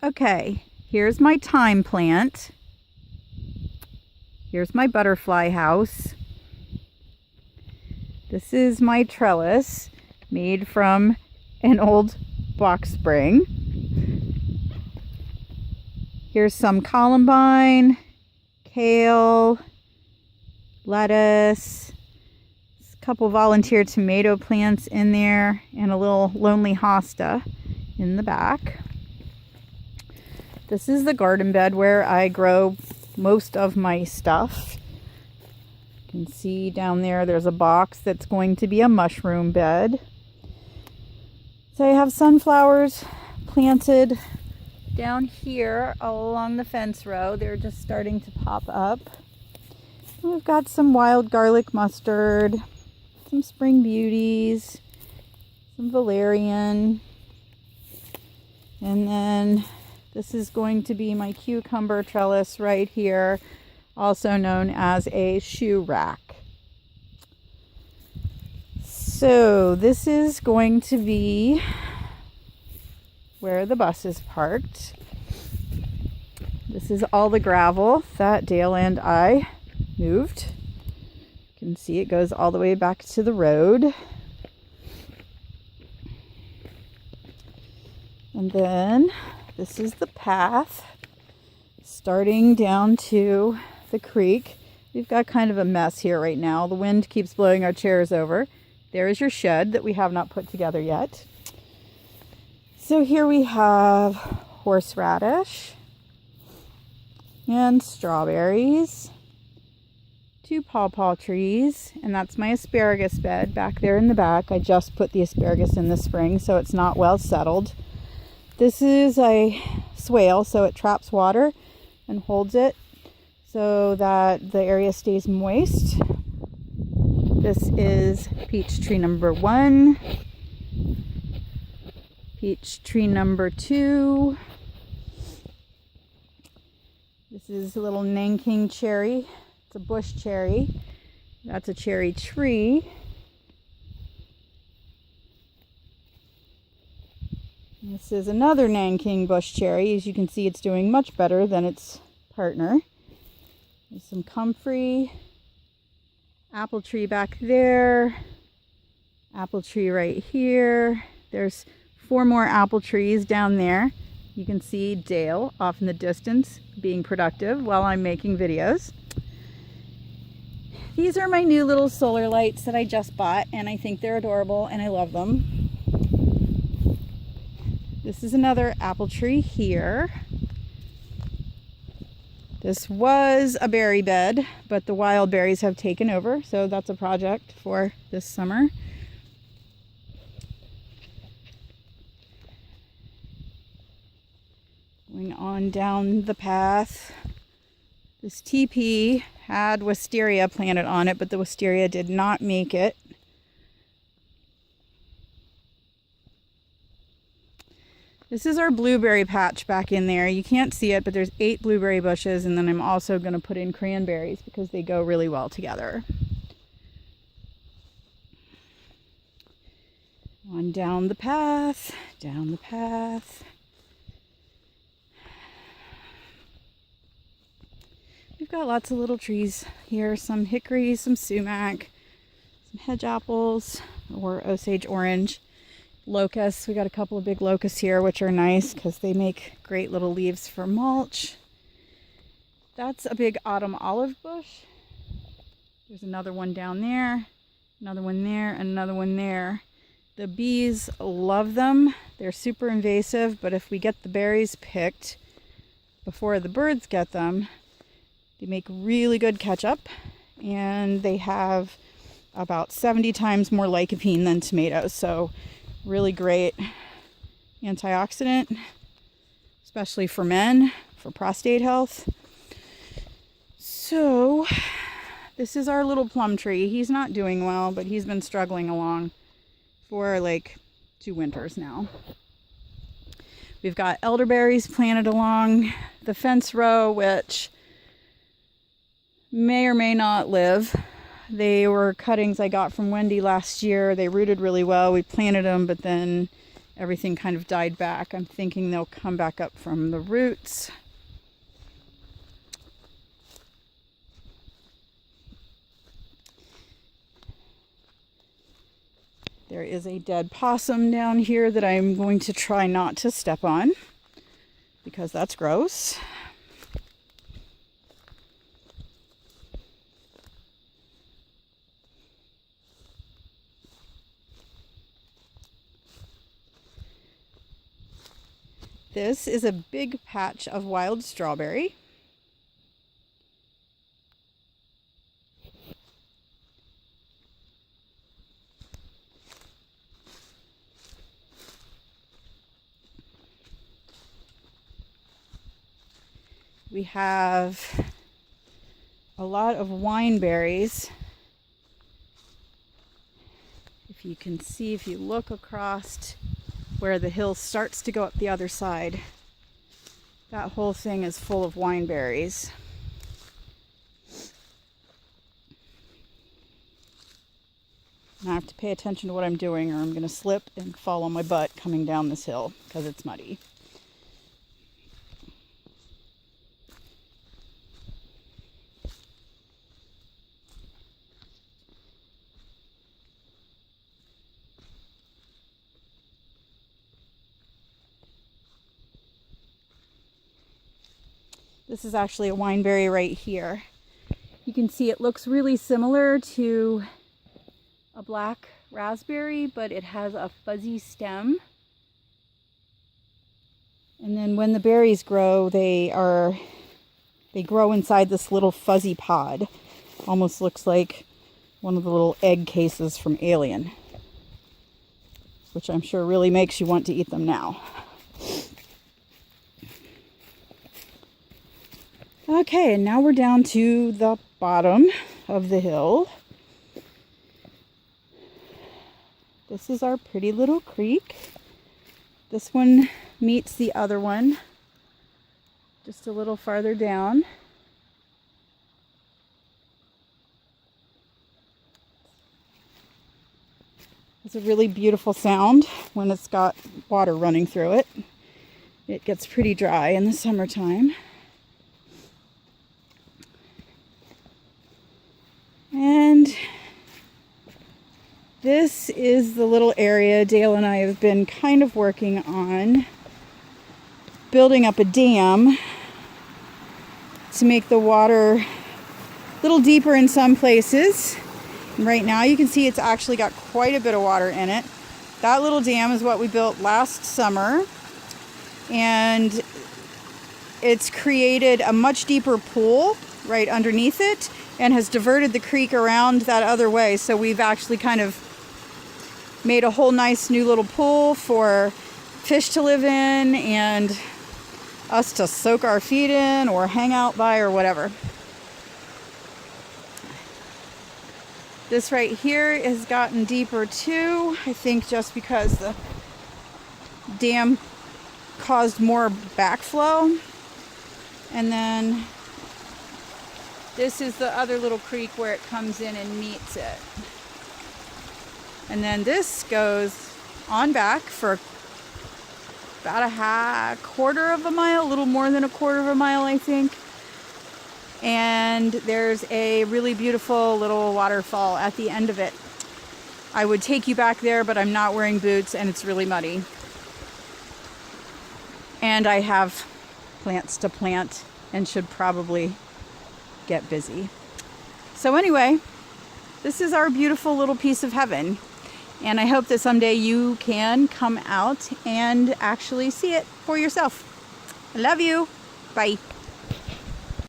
Okay, here's my thyme plant. Here's my butterfly house. This is my trellis made from an old box spring. Here's some columbine, kale, lettuce, a couple volunteer tomato plants in there, and a little lonely hosta in the back. This is the garden bed where I grow most of my stuff. You can see down there's a box that's going to be a mushroom bed. So I have sunflowers planted down here along the fence row. They're just starting to pop up. We've got some wild garlic mustard, some spring beauties, some valerian, and then this is going to be my cucumber trellis right here, also known as a shoe rack. So this is going to be where the bus is parked. This is all the gravel that Dale and I moved. You can see it goes all the way back to the road. And then this is the path starting down to the creek. We've got kind of a mess here right now. The wind keeps blowing our chairs over. There is your shed that we have not put together yet. So here we have horseradish and strawberries, 2 pawpaw trees, and that's my asparagus bed back there in the back. I just put the asparagus in the spring, so it's not well settled. This is a swale, so it traps water and holds it so that the area stays moist. This is peach tree number 1, peach tree number 2. This is a little Nanking cherry. It's a bush cherry. That's a cherry tree. This is another Nanking bush cherry. As you can see, it's doing much better than its partner. There's some comfrey. Apple tree back there. Apple tree right here. There's 4 more apple trees down there. You can see Dale off in the distance being productive while I'm making videos. These are my new little solar lights that I just bought, and I think they're adorable and I love them. This is another apple tree here. This was a berry bed, but the wild berries have taken over, so that's a project for this summer. Going on down the path. This teepee had wisteria planted on it, but the wisteria did not make it. This is our blueberry patch back in there. You can't see it, but there's 8 blueberry bushes, and then I'm also going to put in cranberries because they go really well together. On down the path, down the path. We've got lots of little trees here, some hickory, some sumac, some hedge apples, or Osage orange. Locusts. We got a couple of big locusts here, which are nice because they make great little leaves for mulch. That's a big autumn olive bush. There's another one down there, another one there, and another one there. The bees love them. They're super invasive, but if we get the berries picked before the birds get them, they make really good ketchup, and they have about 70 times more lycopene than tomatoes, so really great antioxidant, especially for men, for prostate health. So this is our little plum tree. He's not doing well, but he's been struggling along for like 2 winters now. We've got elderberries planted along the fence row, which may or may not live. They were cuttings I got from Wendy last year. They rooted really well. We planted them, but then everything kind of died back. I'm thinking they'll come back up from the roots. There is a dead possum down here that I'm going to try not to step on because that's gross. This is a big patch of wild strawberry. We have a lot of wine berries. If you can see, if you look across where the hill starts to go up the other side, that whole thing is full of wine berries. I have to pay attention to what I'm doing or I'm going to slip and fall on my butt coming down this hill because it's muddy. This is actually a wineberry right here. You can see it looks really similar to a black raspberry, but it has a fuzzy stem. And then when the berries grow, they grow inside this little fuzzy pod. Almost looks like one of the little egg cases from Alien, which I'm sure really makes you want to eat them now. Okay, and now we're down to the bottom of the hill. This is our pretty little creek. This one meets the other one just a little farther down. It's a really beautiful sound when it's got water running through it. It gets pretty dry in the summertime. And this is the little area Dale and I have been kind of working on building up a dam to make the water a little deeper in some places. And right now you can see it's actually got quite a bit of water in it. That little dam is what we built last summer, and it's created a much deeper pool right underneath it and has diverted the creek around that other way. So we've actually kind of made a whole nice new little pool for fish to live in and us to soak our feet in or hang out by or whatever. This right here has gotten deeper too, I think just because the dam caused more backflow. And then this is the other little creek where it comes in and meets it. And then this goes on back for about a quarter of a mile, a little more than a quarter of a mile, I think. And there's a really beautiful little waterfall at the end of it. I would take you back there, but I'm not wearing boots and it's really muddy. And I have plants to plant and should probably get busy. So anyway, this is our beautiful little piece of heaven. And I hope that someday you can come out and actually see it for yourself. I love you. Bye.